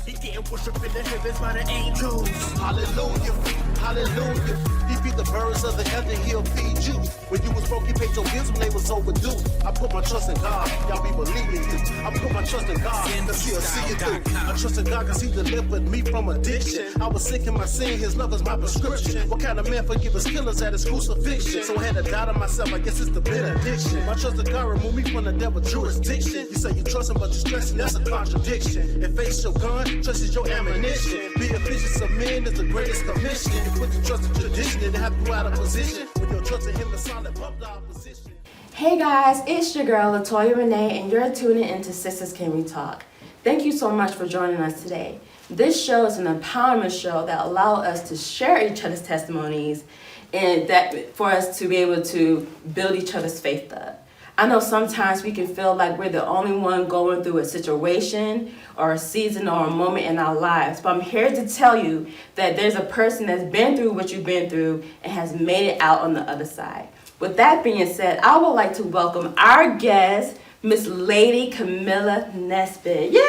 He getting worship in the heavens by the angels. Hallelujah, hallelujah. He feed the birds of the heaven, he'll feed you. When you was broke, he paid your bills when they was overdue. I put my trust in God, y'all be believing you. I put my trust in God, cause he'll see it through. I trust in God cause he delivered me from addiction. I was sick in my sin, his love is my prescription. What kind of man forgive his killers at his crucifixion? So I had to die to myself, I guess it's the benediction. My trust in God remove me from the devil's jurisdiction. You say you trust him, but you're stressing, that's a contradiction. If faith's your gun, trust is your ammunition. Be a vicious of men is the greatest commission. You put the trust in tradition and have you out of position. When you're trusting him, the solid above the opposition. Hey guys, it's your girl Latoya Renee, and you're tuning into Sisters Can We Talk. Thank you so much for joining us today. This show is an empowerment show that allows us to share each other's testimonies and that for us to be able to build each other's faith up. I know sometimes we can feel like we're the only one going through a situation or a season or a moment in our lives, but I'm here to tell you that there's a person that's been through what you've been through and has made it out on the other side. With that being said, I would like to welcome our guest, Miss Lady Camilla Nesbitt. Yay!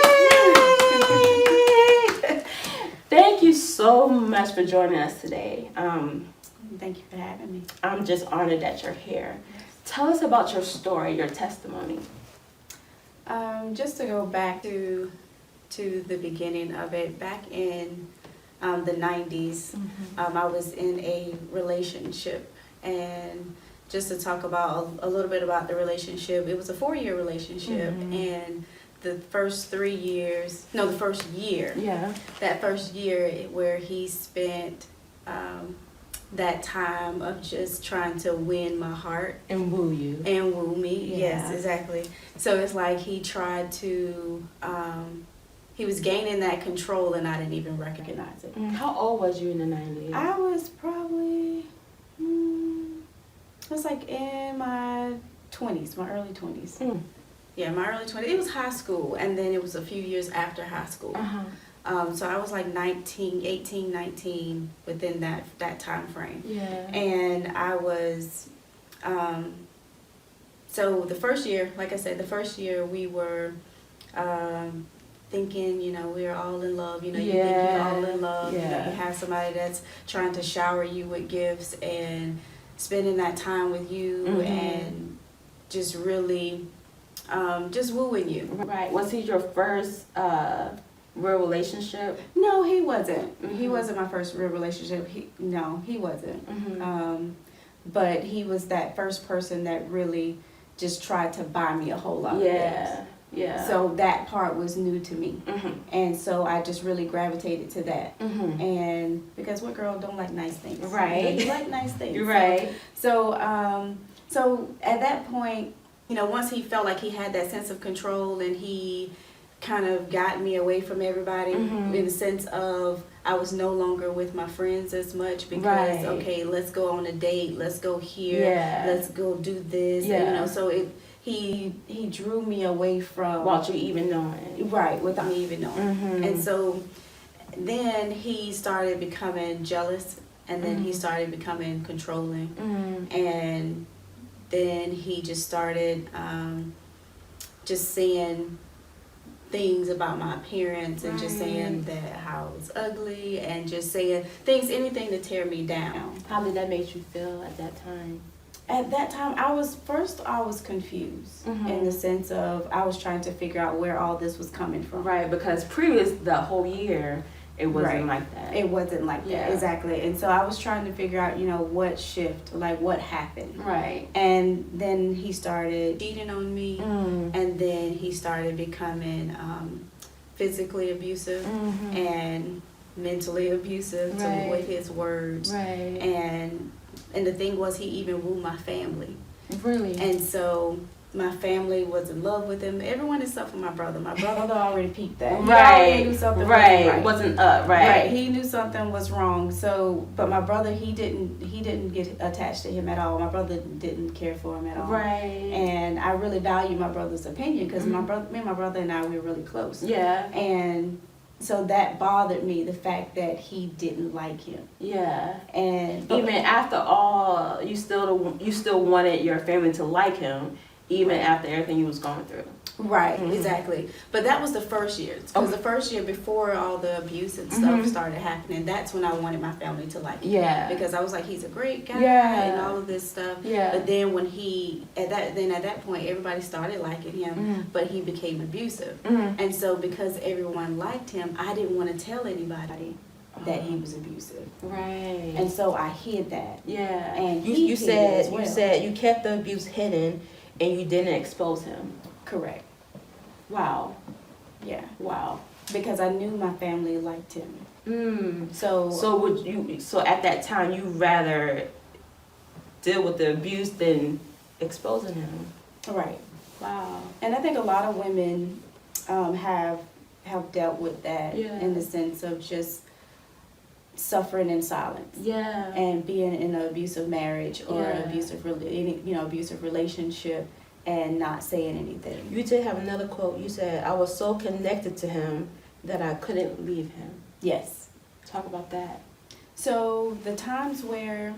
Thank you so much for joining us today. Thank you for having me. I'm just honored that you're here. Tell us about your story, your testimony. Just to go back to the beginning of it, back in the 90s, I was in a relationship, and just to talk about a little bit about the relationship, it was a 4-year relationship, and the first 3 years, no, the first year, that first year where he spent that time of just trying to win my heart And woo you. and woo me. Yeah. Yes, exactly. So it's like he tried to he was gaining that control and I didn't even recognize it. How old was you in the 90s? I was probably it was like in my 20s, my early 20s. Yeah, my early 20s. It was high school, and then it was a few years after high school. So I was like 18, 19 within that time frame. Yeah. And I was, so the first year, like I said, the first year we were thinking, you know, we were all in love. You know, you think you're all in love. You know, you have somebody that's trying to shower you with gifts and spending that time with you and just really, just wooing you. Right. Was he your first real relationship? No, he wasn't. He wasn't my first real relationship. He wasn't. But he was that first person that really just tried to buy me a whole lot of things. Yeah. So that part was new to me. And so I just really gravitated to that. And because what girl don't like nice things? Right. You like nice things. Right. So at that point, you know, once he felt like he had that sense of control and he kind of got me away from everybody in the sense of I was no longer with my friends as much because okay, let's go on a date, let's go here, let's go do this, and, you know, so he drew me away from without you even knowing. Right, without me even knowing. And so then he started becoming jealous, and then he started becoming controlling, and then he just started just saying things about my appearance and just saying that how I was ugly and just saying things, anything to tear me down. How did that make you feel at that time? At that time, I was confused in the sense of I was trying to figure out where all this was coming from. Right, because previous the whole year, it wasn't like that. It wasn't like that, exactly. And so I was trying to figure out, you know, what shift, like what happened. Right. And then he started cheating on me, and then he started becoming physically abusive and mentally abusive with his words. Right. And the thing was, he even wooed my family. Really? And so my family was in love with him. Everyone except for my brother. My brother already peeped that. He already knew something wasn't right. Wasn't up, right. He knew something was wrong. So, but my brother, he didn't get attached to him at all. My brother didn't care for him at all. Right. And I really value my brother's opinion because my brother and I, we were really close. Yeah. And so that bothered me, the fact that he didn't like him. Yeah. And even after all, you still wanted your family to like him, even after everything you was going through. Right, Mhm. exactly. But that was the first year. Because the first year before all the abuse and stuff Mhm. started happening, that's when I wanted my family to like him. Yeah. Because I was like, he's a great guy Yeah. and all of this stuff. Yeah. But then when at that point, everybody started liking him, Mhm. but he became abusive. Mhm. And so because everyone liked him, I didn't want to tell anybody that he was abusive. Right. And so I hid that. yeah. And you he hid it as well. you said you kept the abuse hidden and you didn't expose him. Correct. Wow. Yeah. Wow. Because I knew my family liked him. So at that time you rather deal with the abuse than exposing him? Right. Wow. And I think a lot of women have dealt with that Yeah. in the sense of just suffering in silence Yeah. and being in an abusive marriage or Yeah. abusive relationship and not saying anything. You did have another quote. You said, "I was so connected to him that I couldn't leave him." Yes. Talk about that. So the times where,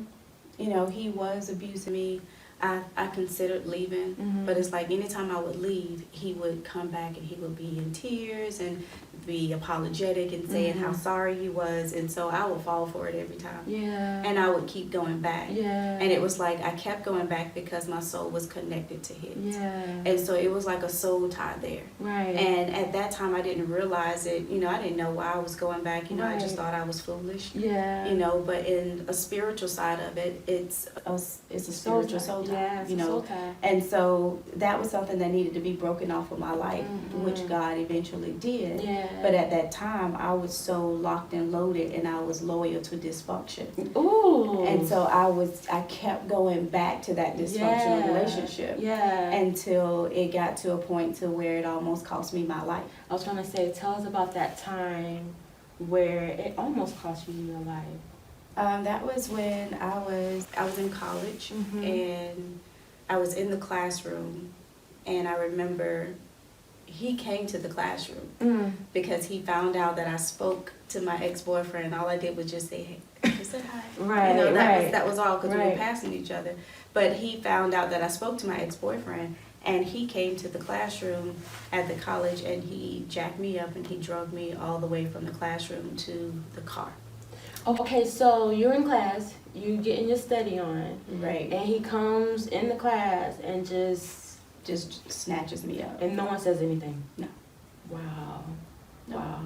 he was abusing me, I considered leaving, Mhm. but it's like anytime I would leave, he would come back and he would be in tears and be apologetic and saying how sorry he was, and so I would fall for it every time. Yeah. And I would keep going back. Yeah. And it was like I kept going back because my soul was connected to his. Yeah. And so it was like a soul tie there. Right. And at that time I didn't realize it, I didn't know why I was going back, I just Right. thought I was foolish. Yeah. But in a spiritual side of it, it's a spiritual soul tie. Yeah, it's a soul tie. And so that was something that needed to be broken off of my life, Mhm. which God eventually did. Yeah. But at that time, I was so locked and loaded, and I was loyal to dysfunction. Ooh. And so I kept going back to that dysfunctional relationship Yeah. until it got to a point to where it almost cost me my life. I was trying to say, tell us about that time where it almost cost you your life. That was when I was in college, Mhm. and I was in the classroom, and I remember he came to the classroom because he found out that I spoke to my ex-boyfriend. All I did was just say, hey, just said hi. Right, That was all, because we were right. passing each other. But he found out that I spoke to my ex-boyfriend, and he came to the classroom at the college, and he jacked me up, and he drug me all the way from the classroom to the car. Okay, so you're in class, you getting your study on, Right. and he comes in the class and Just snatches me up. and no one says anything. No. Wow. No. Wow.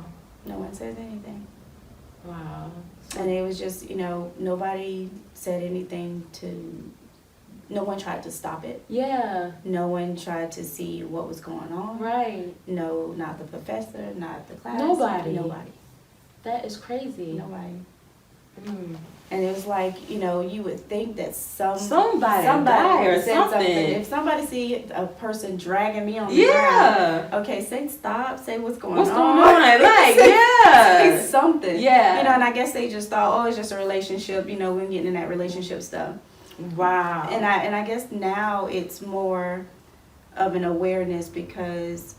No one says anything. Wow. And it was just, nobody said anything no one tried to stop it. Yeah. No one tried to see what was going on. Right. No, not the professor, not the class. Nobody. Nobody. That is crazy. Nobody. Mm. And it was like, you would think that Somebody died or would say something. If somebody see a person dragging me on the Yeah. ground, okay, say stop, say what's going on. What's going on? Like, yeah. Say something. Yeah. And I guess they just thought, oh, it's just a relationship, we're getting in that relationship stuff. Wow. And I guess now it's more of an awareness because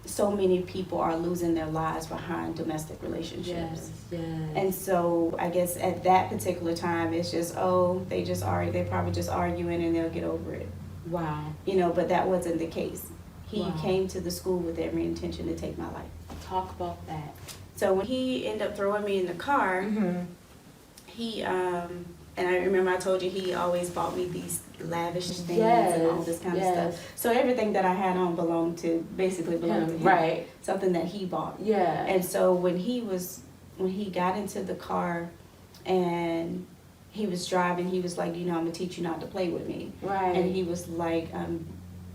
so many people are losing their lives behind domestic relationships. Yes. And so I guess at that particular time, it's just, they're probably just arguing and they'll get over it. Wow. But that wasn't the case. He Wow. came to the school with every intention to take my life. Talk about that. So when he ended up throwing me in the car, Mm-hmm. he, and I remember I told you he always bought me these lavish things Yes, and all this kind of yes. stuff. So everything that I had on belonged to him. Right. Something that he bought. Yeah. And so when he got into the car and he was driving, he was like, I'm gonna teach you not to play with me. Right. And he was like,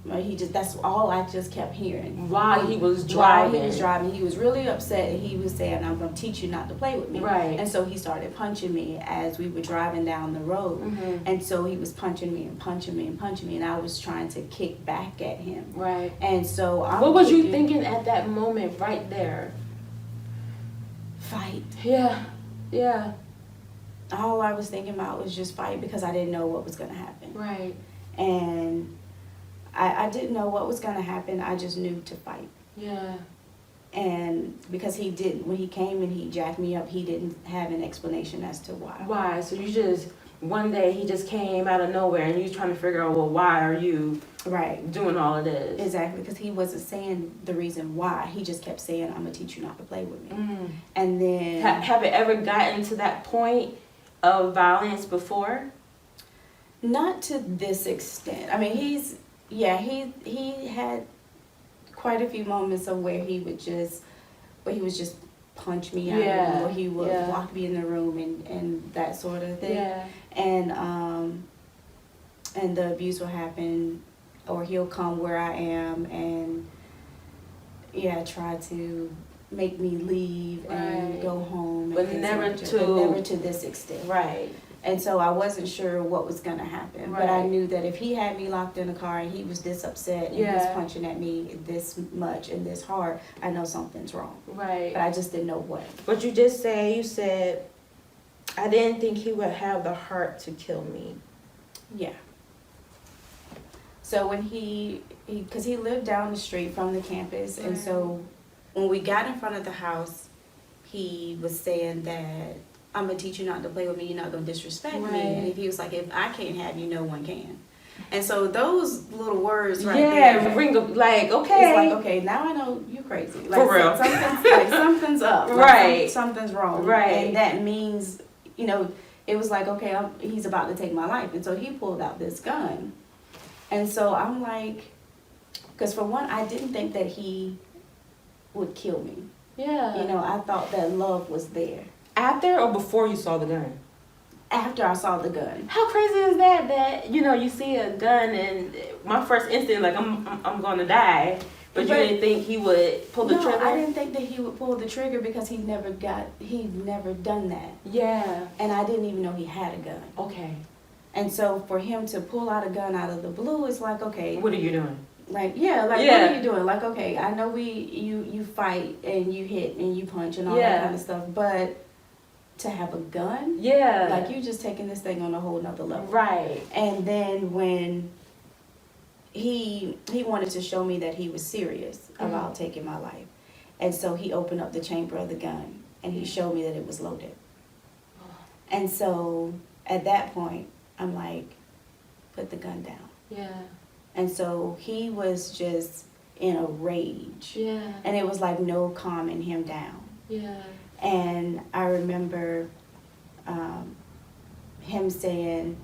that's all I just kept hearing. While he was While driving. he was driving, he was really upset, and he was saying, I'm gonna teach you not to play with me. Right. And so he started punching me as we were driving down the road. Mhm. And so he was punching me and punching me and punching me, and I was trying to kick back at him. Right. And so What was you thinking at that moment right there? Fight. Yeah. Yeah. All I was thinking about was just fight, because I didn't know what was gonna happen. Right. And I didn't know what was gonna happen. I just knew to fight. Yeah. And because when he came and he jacked me up, he didn't have an explanation as to why. Why? So you just one day he just came out of nowhere and you trying to figure out, well, why are you Right. doing all of this? Exactly, because he wasn't saying the reason why. He just kept saying, I'm going to teach you not to play with me. Mm. And then... Have it ever gotten to that point of violence before? Not to this extent. I mean, he had quite a few moments of where he would just punch me out, or he would lock me in the room and that sort of thing. Yeah. And the abuse will happen, or he'll come where I am and try to make me leave and go home. But never to this extent. Right. And so I wasn't sure what was going to happen. Right. But I knew that if he had me locked in a car and he was this upset and he was punching at me this much and this hard, I know something's wrong. Right. But I just didn't know what. But you said, I didn't think he would have the heart to kill me. Yeah. So when because he lived down the street from the campus, and so when we got in front of the house, he was saying that, I'm going to teach you not to play with me, you're not going to disrespect me. And if he was like, if I can't have you, no one can. And so those little words right there. Ring of, like, okay. It's like, okay, now I know you crazy. Like, for real. Something's up. Like, right. Something's wrong. Right. And that means, it was like, okay, he's about to take my life. And so he pulled out this gun. And so I'm like, because for one, I didn't think that he would kill me. Yeah. I thought that love was there. After or before you saw the gun? After I saw the gun. How crazy is that you see a gun and my first instinct, like, I'm going to die. But you didn't think he would pull the trigger? No, I didn't think that he would pull the trigger because he'd never done that. Yeah. And I didn't even know he had a gun. Okay. And so for him to pull out a gun out of the blue, it's like, okay. What are you doing? What are you doing? Like, okay, I know you fight and you hit and you punch and all that kind of stuff, but to have a gun? Yeah. Like, you just taking this thing on a whole nother level. Right. And then when he wanted to show me that he was serious about taking my life. And so he opened up the chamber of the gun and he showed me that it was loaded. And so at that point, I'm like, put the gun down. Yeah. And so he was just in a rage. Yeah. And it was like no calming him down. Yeah. And I remember him saying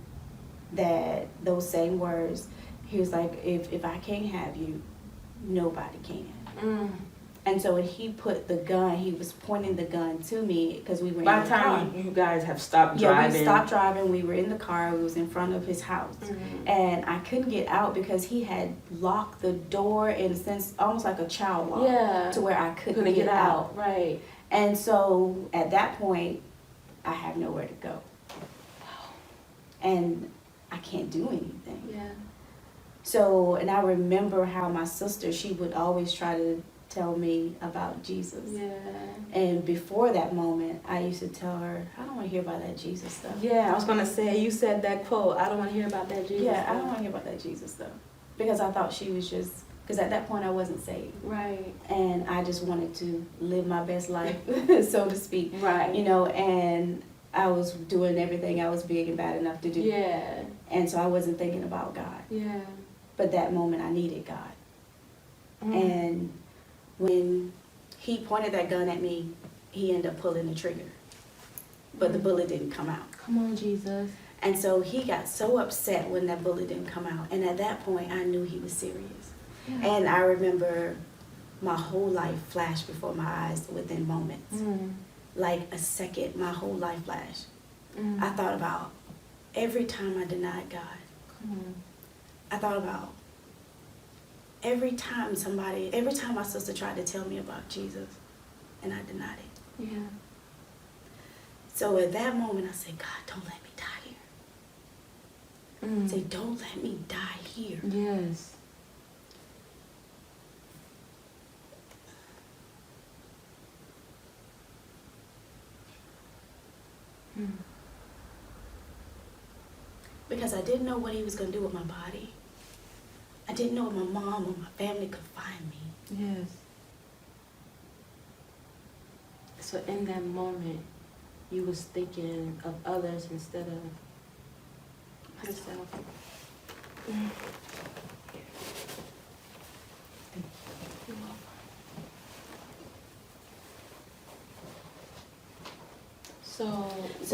that those same words. He was like, if I can't have you, nobody can. Mm. And so when he put the gun, he was pointing the gun to me because we were By in the the car. time you guys have stopped driving. Yeah, we stopped driving. We were in the car. We was in front of his house. Mm-hmm. And I couldn't get out because he had locked the door in a sense, almost like a child lock. Yeah. To where I couldn't get out. Right. And so at that point, I have nowhere to go. And I can't do anything. Yeah. So, and I remember how my sister, she would always try to tell me about Jesus. Yeah. And before that moment, I used to tell her, I don't want to hear about that Jesus stuff. Yeah, I was going to say, you said that quote, I don't want to hear about that Jesus Yeah, stuff. I don't want to hear about that Jesus stuff. Because I thought she was just, because at that point I wasn't saved. Right. And I just wanted to live my best life, so to speak. Right. And I was doing everything I was big and bad enough to do. Yeah. And so I wasn't thinking about God. Yeah. But that moment I needed God. And when he pointed that gun at me, he ended up pulling the trigger. But the bullet didn't come out. Come on, Jesus. And so he got so upset when that bullet didn't come out. And at that point, I knew he was serious. Yeah. And I remember my whole life flashed before my eyes within moments. Like a second, my whole life flashed. I thought about every time I denied God. I thought about every time my sister tried to tell me about Jesus, and I denied it. Yeah. So at that moment, I said, God, don't let me die here. Say, don't let me die here. Yes. Because I didn't know what he was going to do with my body. I didn't know if my mom or my family could find me. Yes. So in that moment, you was thinking of others instead of yourself. So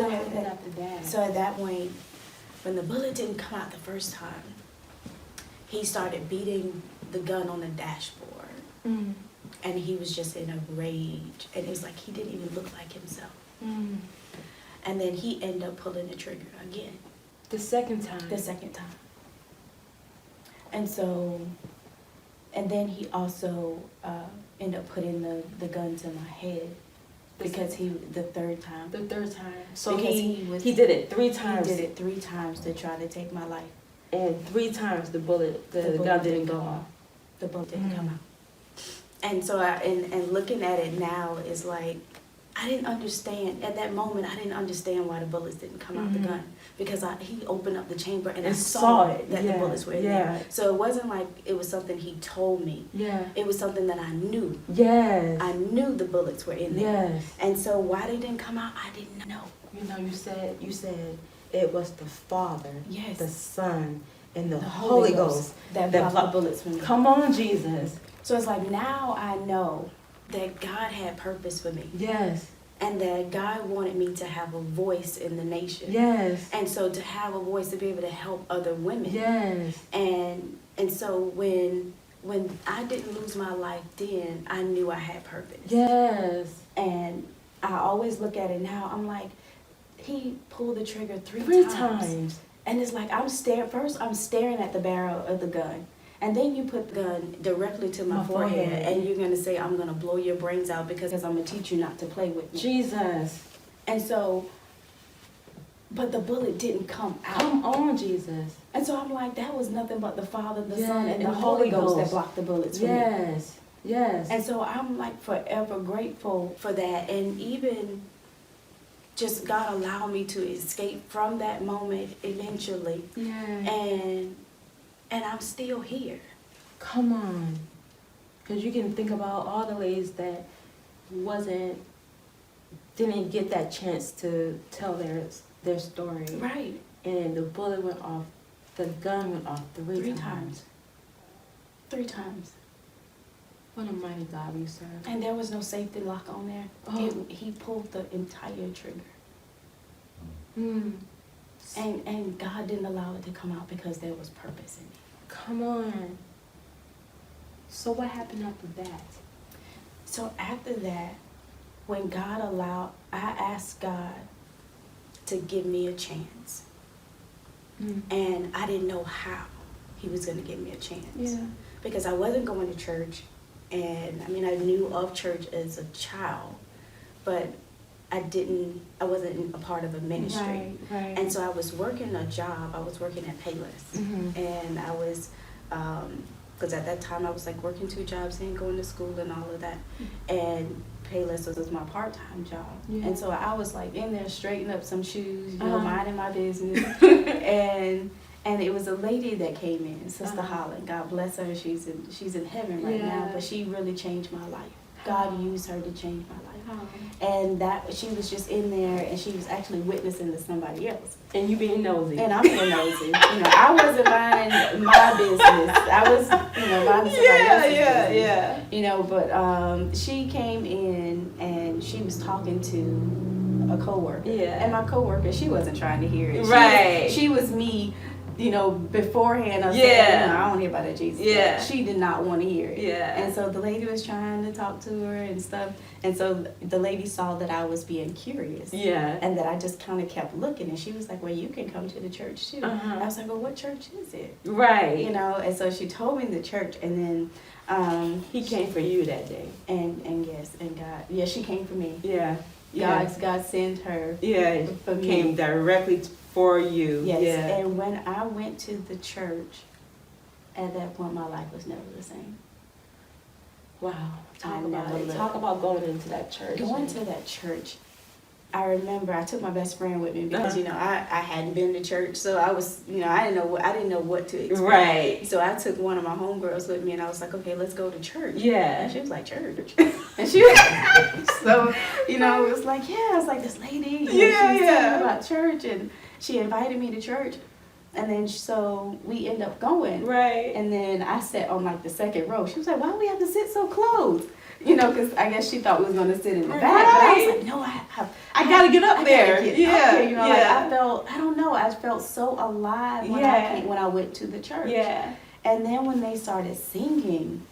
what happened after that? So at that point, when the bullet didn't come out the first time, he started beating the gun on the dashboard. Mm. And he was just in a rage. And it was like he didn't even look like himself. Mm. And then he ended up pulling the trigger again. The second time. The second time. And so, and then he also ended up putting the gun to my head. Because the third time. The third time. So because he did it 3 times. He did it 3 times to try to take my life. And 3 times the gun didn't go off. The bullet didn't come out. And so and looking at it now is like, I didn't understand, at that moment, I didn't understand why the bullets didn't come out the gun. Because he opened up the chamber and I saw it, that the bullets were in there. So it wasn't like it was something he told me. Yeah. It was something that I knew. Yes. I knew the bullets were in there. Yes. And so why they didn't come out, I didn't know. You know, you said it was the Father, Yes. the Son, and the Holy Ghost that blocked the bullets from me. Come on, Jesus. So it's like now I know that God had purpose for me. Yes. And that God wanted me to have a voice in the nation. Yes. And so to have a voice to be able to help other women. Yes. And so when I didn't lose my life then, I knew I had purpose. Yes. And I always look at it now, I'm like, he pulled the trigger 3 times. And it's like I'm staring at the barrel of the gun. And then you put the gun directly to my forehead, and you're going to say, I'm going to blow your brains out because I'm going to teach you not to play with me. Jesus. And so, but the bullet didn't come out. Come on, Jesus. And so I'm like, that was nothing but the Father, the Son, and the Holy Ghost that blocked the bullets from me. Yes. Yes. And so I'm like forever grateful for that. And even just God allowed me to escape from that moment eventually. Yeah. And I'm still here. Come on. Because you can think about all the ladies that didn't get that chance to tell their story. Right. And the bullet went off, the gun went off 3 times. 3 times. What a mighty God we serve. And there was no safety lock on there. Oh. He pulled the entire trigger. Mm. And God didn't allow it to come out because there was purpose in it. Come on. So what happened after that? So after that, when God allowed, I asked God to give me a chance. Mm. And I didn't know how he was going to give me a chance. Yeah. Because I wasn't going to church. And I mean, I knew of church as a child, but I wasn't a part of a ministry. Right. And so I was working a job. I was working at Payless. Mm-hmm. And I was, because at that time I was like working 2 jobs and going to school and all of that. And Payless was my part-time job. Yeah. And so I was like in there straightening up some shoes, minding my business. And it was a lady that came in, Sister Holland. God bless her. She's in heaven right now. But she really changed my life. God used her to change my life. And that she was just in there, and she was actually witnessing to somebody else. And you being nosy. And I'm being nosy. I wasn't minding my business. I was, minding somebody else's business. But she came in and she was talking to a coworker. Yeah. And my coworker, she wasn't trying to hear it. Right. She was me. Beforehand, I said, I don't hear about that Jesus. Yeah. She did not want to hear it. Yeah. And so the lady was trying to talk to her and stuff. And so the lady saw that I was being curious. Yeah. And that I just kind of kept looking. And she was like, well, you can come to the church too. I was like, well, what church is it? Right. And so she told me the church. And then he came for you that day. And yes, and God, she came for me. Yeah. God sent her. Yeah. For me. Came directly for you. Yes. Yeah. And when I went to the church, at that point, my life was never the same. Wow. Talk about going into that church. Going to that church, I remember I took my best friend with me because I hadn't been to church, so I was I didn't know what to expect. Right. So I took one of my homegirls with me, and I was like, okay, let's go to church. Yeah. And she was like, church. And she was so it was like, I was like, this lady. She was telling me about church, and she invited me to church. And then so we end up going. Right. And then I sat on like the second row. She was like, why do we have to sit so close? You know, because I guess she thought we was going to sit in the back. But I was like, no, I gotta get up there. Yeah. You know, like I don't know, I felt so alive when I went to the church. Yeah. And then when they started singing,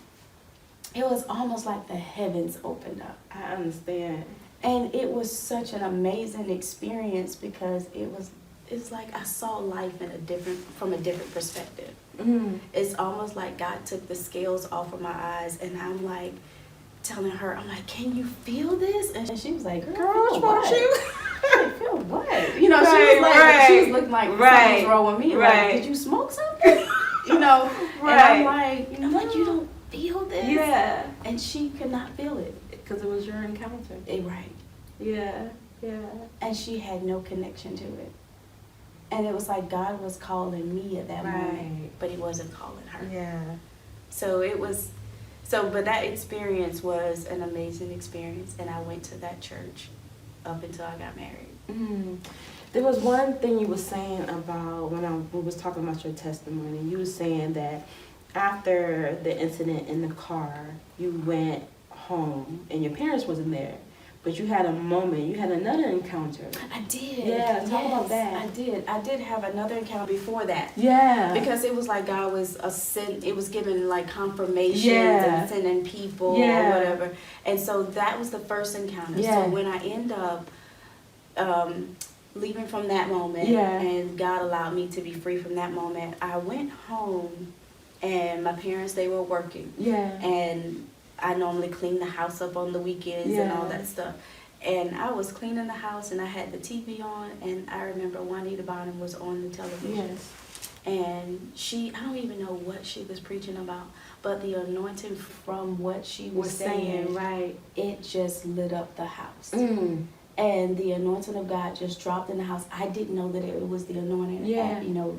it was almost like the heavens opened up. I understand. And it was such an amazing experience because it's like I saw life from a different perspective. Mm. It's almost like God took the scales off of my eyes, and I'm like telling her, I'm like, can you feel this? And she was like, girl, What's wrong with you? Feel what? You know, she was like, she was looking like something's wrong with me. Like, did you smoke something? You know, and I'm like, you know what? You don't feel this? Yeah. And she could not feel it. Because it was your encounter. Right. Yeah. Yeah. And she had no connection to it. And it was like God was calling me at that moment, but he wasn't calling her. Yeah. But that experience was an amazing experience, and I went to that church up until I got married. Mm. There was one thing you were saying about when we was talking about your testimony. You were saying that after the incident in the car, you went home and your parents wasn't there, but you had a moment, you had another encounter. I did. Yeah, talk about that. I did have another encounter before that. Yeah. Because it was like God was it was giving like confirmations and sending people or whatever. And so that was the first encounter. Yeah. So when I end up leaving from that moment and God allowed me to be free from that moment, I went home and my parents, they were working. Yeah. And I normally clean the house up on the weekends and all that stuff. And I was cleaning the house and I had the TV on, and I remember Juanita Bonham was on the television. Yes. And I don't even know what she was preaching about, but the anointing from what she was saying, right, it just lit up the house. Mm. And the anointing of God just dropped in the house. I didn't know that it was the anointing.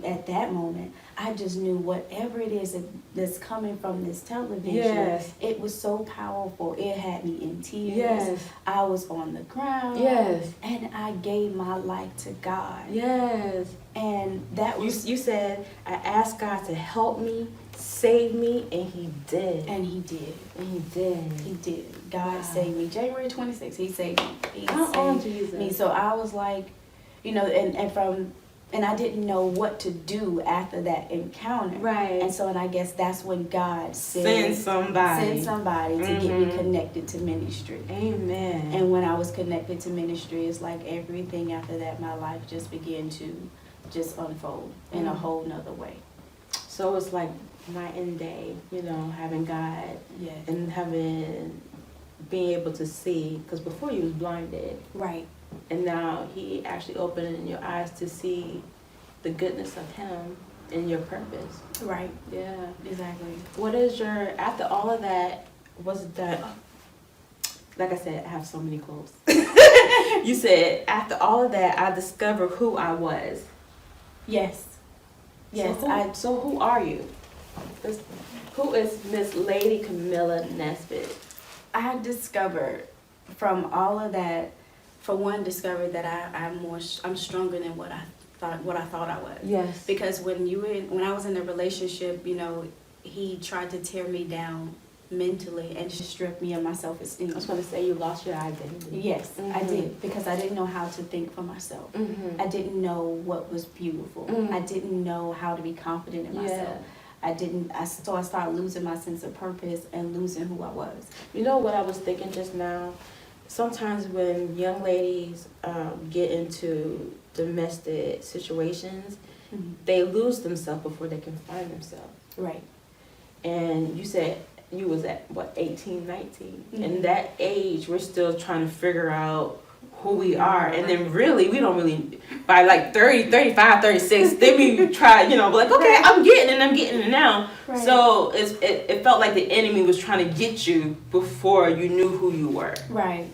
At that moment, I just knew whatever it is that's coming from this television, it was so powerful. It had me in tears. Yes. I was on the ground. Yes. And I gave my life to God. Yes. And that was... You said, I asked God to help me, save me, and he did. And he did. And he did. He did. God saved me. January 26th, he saved me. He saved me. So I was like, and I didn't know what to do after that encounter. Right. And I guess that's when God send somebody to get me connected to ministry. Amen. And when I was connected to ministry, it's like everything after that, my life just began to just unfold in a whole nother way. So it's like night and day, having God and being able to see, because before you was blinded. Right. And now he actually opened your eyes to see the goodness of him and your purpose. Right. Yeah. Exactly. What is after all of that, was it that, like I said, I have so many quotes. You said, after all of that, I discovered who I was. Yes. Yes. So who are you? Who is Miss Lady Camilla Nesbitt? I discovered from all of that, for one, discovered that I'm stronger than what I thought I was. Yes. Because when I was in a relationship, he tried to tear me down mentally and strip me of my self-esteem. I was going to say, you lost your identity. Yes, I did, because I didn't know how to think for myself. Mm-hmm. I didn't know what was beautiful. Mm-hmm. I didn't know how to be confident in myself. So I started losing my sense of purpose and losing who I was. You know what I was thinking just now? Sometimes when young ladies get into domestic situations, they lose themselves before they can find themselves. Right. And you said you was at, 18, 19? And that age, we're still trying to figure out who we are. And then really, we don't really, by like 30, 35, 36, then we try, like, okay, I'm getting it now. Right. So it felt like the enemy was trying to get you before you knew who you were. Right.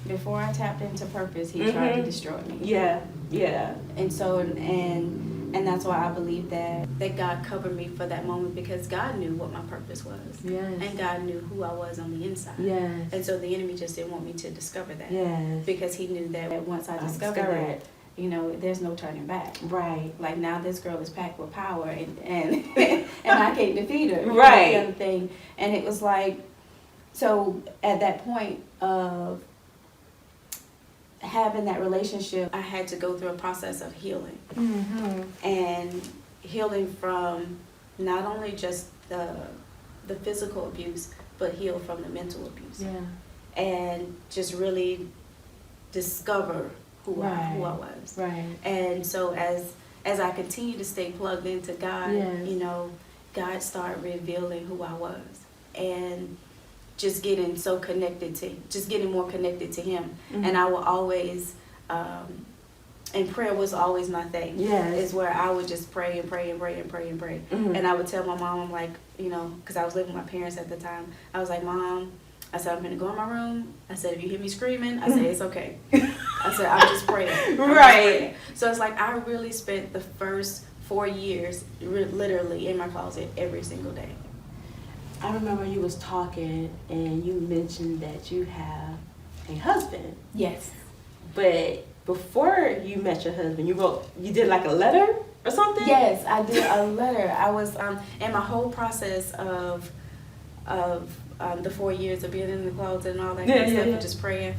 Before I tapped into purpose, he tried to destroy me. Yeah. Yeah. And so, and that's why I believe that God covered me for that moment, because God knew what my purpose was. Yes. And God knew who I was on the inside. Yes. And so the enemy just didn't want me to discover that. Yes. Because he knew that once I discovered that, you know, there's no turning back. Right. Like now this girl is packed with power and I can't defeat her. Right. Kind of thing. And it was like, so at that point of having that relationship, I had to go through a process of healing. And healing from not only just the physical abuse, but heal from the mental abuse. Yeah. And just really discover who I was. Right. And so as I continue to stay plugged into God, Yes. you know, God started revealing who I was. And just getting so connected to, just getting more connected to Him. And I will always, and prayer was always my thing. Yes. Is where I would just pray and pray and pray and pray and pray. And I would tell my mom, I'm like, you know, because I was living with my parents at the time, I was like, Mom, I said, I'm going to go in my room. I said, if you hear me screaming, I said, it's okay. I said, I'm just praying. I'm just praying. So it's like I really spent the first 4 years literally in my closet every single day. I remember you was talking and you mentioned that you have a husband. Yes. But before you met your husband, you did like a letter or something? Yes, I did a letter. I was, in my whole process of the 4 years of being in the closet and all that kind of stuff and just praying,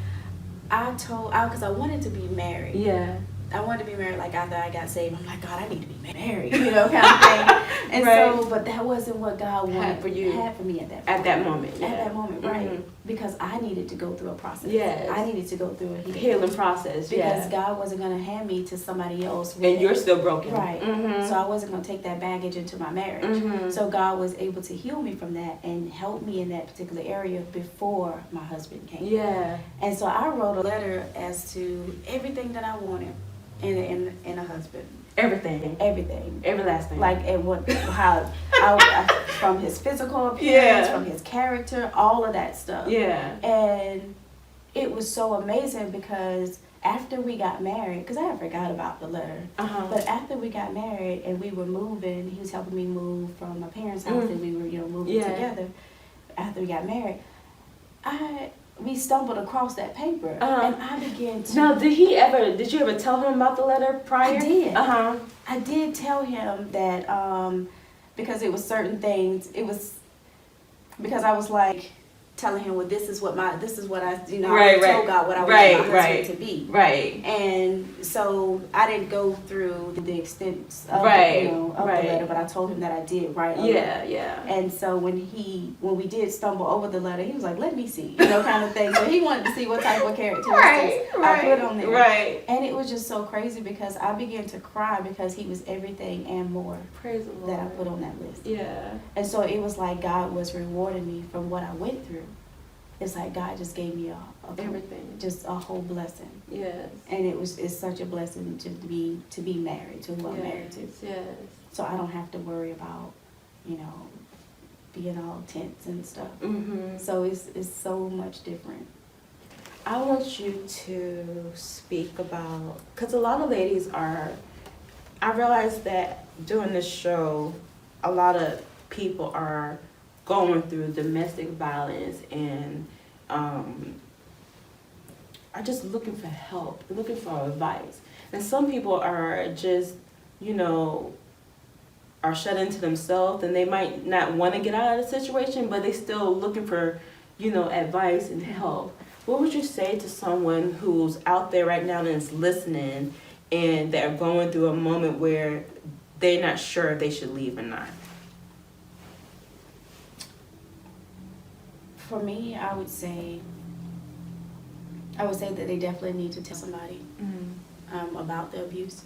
because I wanted to be married. Yeah. I wanted to be married like after I got saved. I'm like, God, I need to be married, you know, kind of thing. And so, but that wasn't what God wanted for you, had for me at that point. At that moment, yeah. At that moment, right. Because I needed to go through a process. Yes. I needed to go through a healing process, because God wasn't going to hand me to somebody else. And you're still broken. Right. So I wasn't going to take that baggage into my marriage. So God was able to heal me from that and help me in that particular area before my husband came. Yeah. And so I wrote a letter as to everything that I wanted in a husband. Everything. Every last thing. Like how from his physical appearance, from his character, all of that stuff. Yeah. And it was so amazing because after we got married, because I had forgot about the letter, but after we got married and we were moving, he was helping me move from my parents' house and we were, you know, moving together. After we got married, we stumbled across that paper and I began to... Now, did you ever tell him about the letter prior? I did. I did tell him that because it was certain things, because I was like telling him, well, this is what I, you know, I told God what I wanted my husband to be. Right. And so I didn't go through the extent of, the letter, but I told him that I did write a letter. Yeah. And so when we did stumble over the letter, he was like, let me see, you know, kind of thing. So he wanted to see what type of characteristics I put on there. Right. And it was just so crazy because I began to cry because he was everything and more Praise the Lord. that I put on that list. Yeah. And so it was like God was rewarding me from what I went through. It's like God just gave me everything, just a whole blessing. Yes. And it's such a blessing to be married to who I'm married to. Yes. So I don't have to worry about, you know, being all tense and stuff. So it's so much different. I want you to speak about, because a lot of ladies I realize that during this show, a lot of people are going through domestic violence and are just looking for help, looking for advice. And some people are just, you know, are shut into themselves and they might not want to get out of the situation, but they still looking for, you know, advice and help. What would you say to someone who's out there right now and is listening and they're going through a moment where they're not sure if they should leave or not? For me, I would say that they definitely need to tell somebody about the abuse,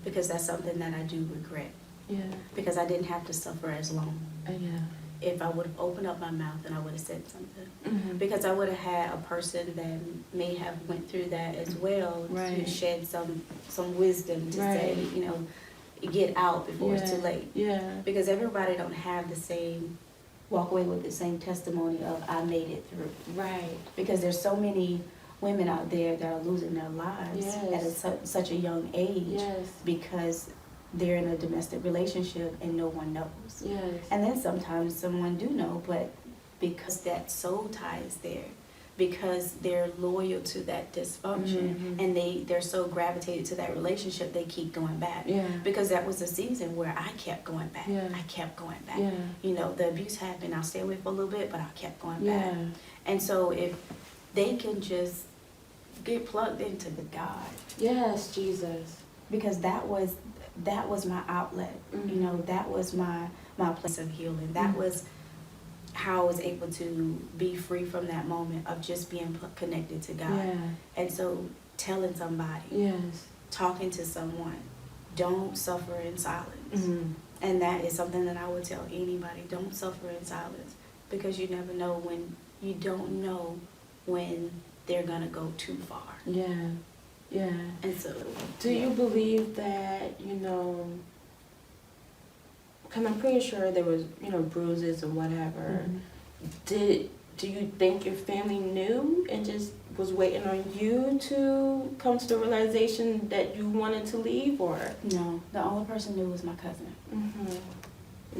because that's something that I do regret. Yeah. Because I didn't have to suffer as long. Yeah. If I would have opened up my mouth and I would have said something. Because I would have had a person that may have went through that as well to shed some wisdom to say, you know, get out before it's too late. Yeah. Because everybody don't have the same, walk away with the same testimony of I made it through. Right. Because there's so many women out there that are losing their lives at such a young age because they're in a domestic relationship and no one knows. Yes. And then sometimes someone do know, but because that soul tie is there, because they're loyal to that dysfunction, and they're so gravitated to that relationship, they keep going back. Yeah. Because that was a season where I kept going back. Yeah. I kept going back. Yeah. You know, the abuse happened, I'll stay away for a little bit, but I kept going Yeah. back. And so if they can just get plugged into the God, Yes, Jesus. because that was my outlet. You know, that was my place of healing. That was how I was able to be free from that moment of just being connected to God. Yeah. And so telling somebody, Yes. talking to someone, don't suffer in silence. Mm-hmm. And that is something that I would tell anybody, don't suffer in silence, because you never know you don't know when they're gonna go too far. Yeah. Yeah. And so, Do you believe that, you know, because I'm pretty sure there was, you know, bruises and whatever. Do you think your family knew and just was waiting on you to come to the realization that you wanted to leave, or? No, the only person who knew was my cousin.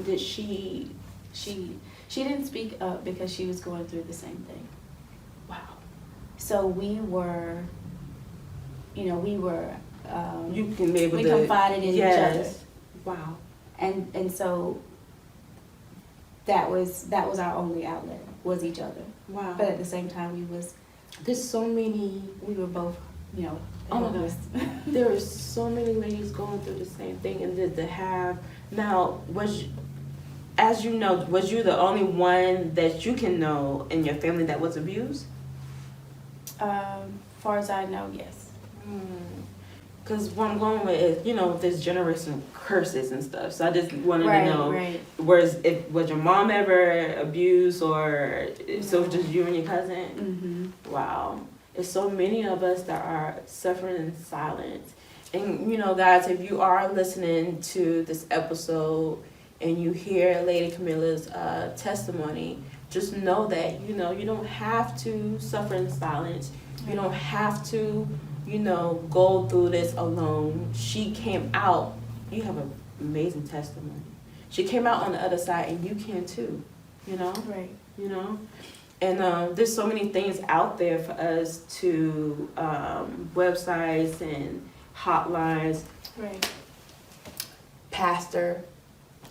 Did she? She didn't speak up because she was going through the same thing. Wow. So we were. You can be able we to. confided in each other. Wow. And so that was our only outlet, was each other. Wow. But at the same time, There's so many. we were both, you know. Oh my gosh. There are so many ladies going through the same thing, and to have now as you know, was you the only one that you can know in your family that was abused? Far as I know, yes. Because what I'm going with is, you know, there's generational curses and stuff. So I just wanted to know, was your mom ever abused, or so just you and your cousin? Wow. There's so many of us that are suffering in silence. And, you know, guys, if you are listening to this episode and you hear Lady Camilla's testimony, just know that, you know, you don't have to suffer in silence. You don't have to, you know, go through this alone. She came out. You have an amazing testimony. She came out on the other side, and you can too, you know? Right. You know? And there's so many things out there for us to, websites and hotlines. Right. Pastor,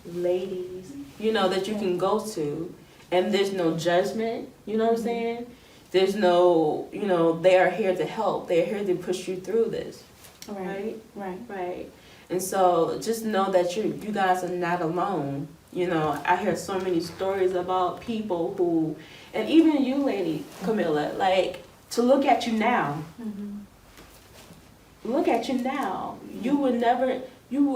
ladies, you know, that you can go to. And there's no judgment, you know what I'm saying? There's no, you know, they are here to help. They're here to push you through this. Right? Right. And so just know that you guys are not alone. You know, I hear so many stories about people who, and even you, Lady Camilla, like, to look at you now. Look at you now. You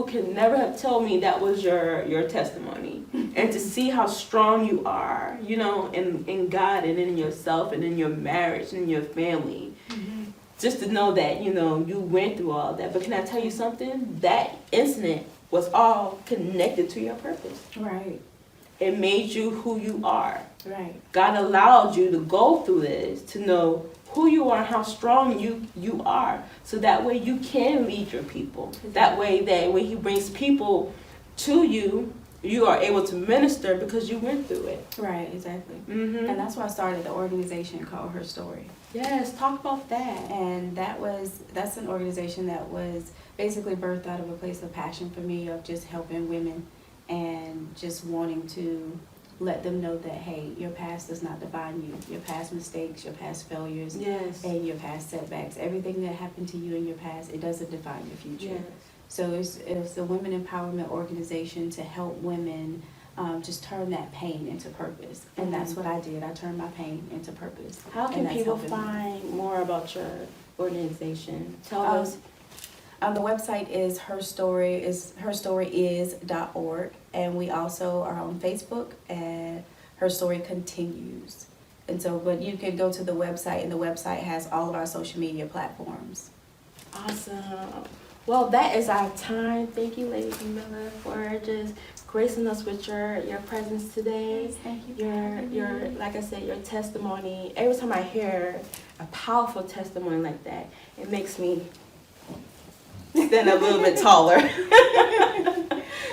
could never have told me that was your testimony. And to see how strong you are, you know, in God and in yourself and in your marriage and in your family. Just to know that, you know, you went through all that. But can I tell you something? That incident was all connected to your purpose. Right. It made you who you are. Right. God allowed you to go through this to know who you are and how strong you are. So that way you can lead your people. Exactly. That way that when he brings people to you, you are able to minister because you went through it. Right, exactly. And that's why I started the organization called Her Story. Yes, talk about that. And that's an organization that was basically birthed out of a place of passion for me, of just helping women and just wanting to let them know that, hey, your past does not define you. Your past mistakes, your past failures, and your past setbacks, everything that happened to you in your past, it doesn't define your future. Yes. So it's a women empowerment organization to help women just turn that pain into purpose. And that's what I did. I turned my pain into purpose. How can people find more about your organization? Tell us. The website is herstoryis.org, and we also are on Facebook at Her Story Continues. And so, but you can go to the website, and the website has all of our social media platforms. Awesome. Well, that is our time. Thank you, Lady Camilla, for just gracing us with your presence today. Yes, thank you. Your like I said, your testimony. Every time I hear a powerful testimony like that, it makes me stand a little bit taller.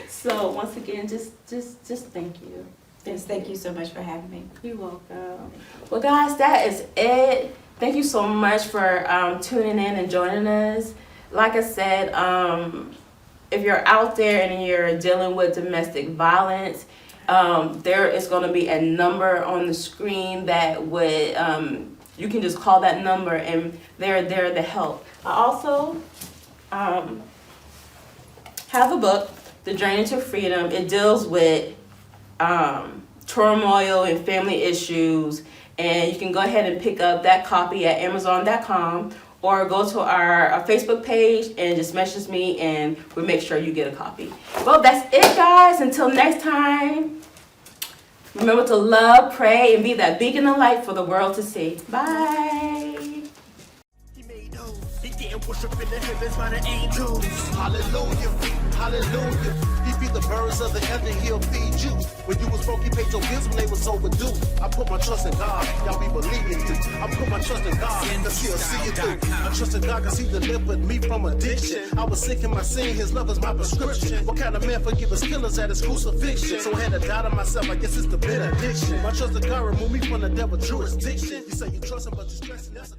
So once again, just thank you. Yes, thank you so much for having me. You're welcome. Well, guys, that is it. Thank you so much for tuning in and joining us. Like I said, if you're out there and you're dealing with domestic violence, there is going to be a number on the screen that would, you can just call that number and they're there to help. I also have a book, The Journey to Freedom. It deals with turmoil and family issues, and you can go ahead and pick up that copy at Amazon.com or go to our Facebook page and just message me and we'll make sure you get a copy. Well, that's it, guys. Until next time, remember to love, pray, and be that beacon of light for the world to see. Bye. He getting worship in the heavens by the angels. Hallelujah, hallelujah. He feed the birds of the heaven, he'll feed you. When you was broke, he paid your bills when they was overdue. I put my trust in God, y'all be believing too. I put my trust in God, cause he'll see it through. I trust in God cause he delivered me from addiction. I was sick in my sin, his love is my prescription. What kind of man forgive his killers at his crucifixion? So I had to die to myself, I guess it's the benediction. My trust in God remove me from the devil's jurisdiction. You say you trust him, but you're stressing, that's a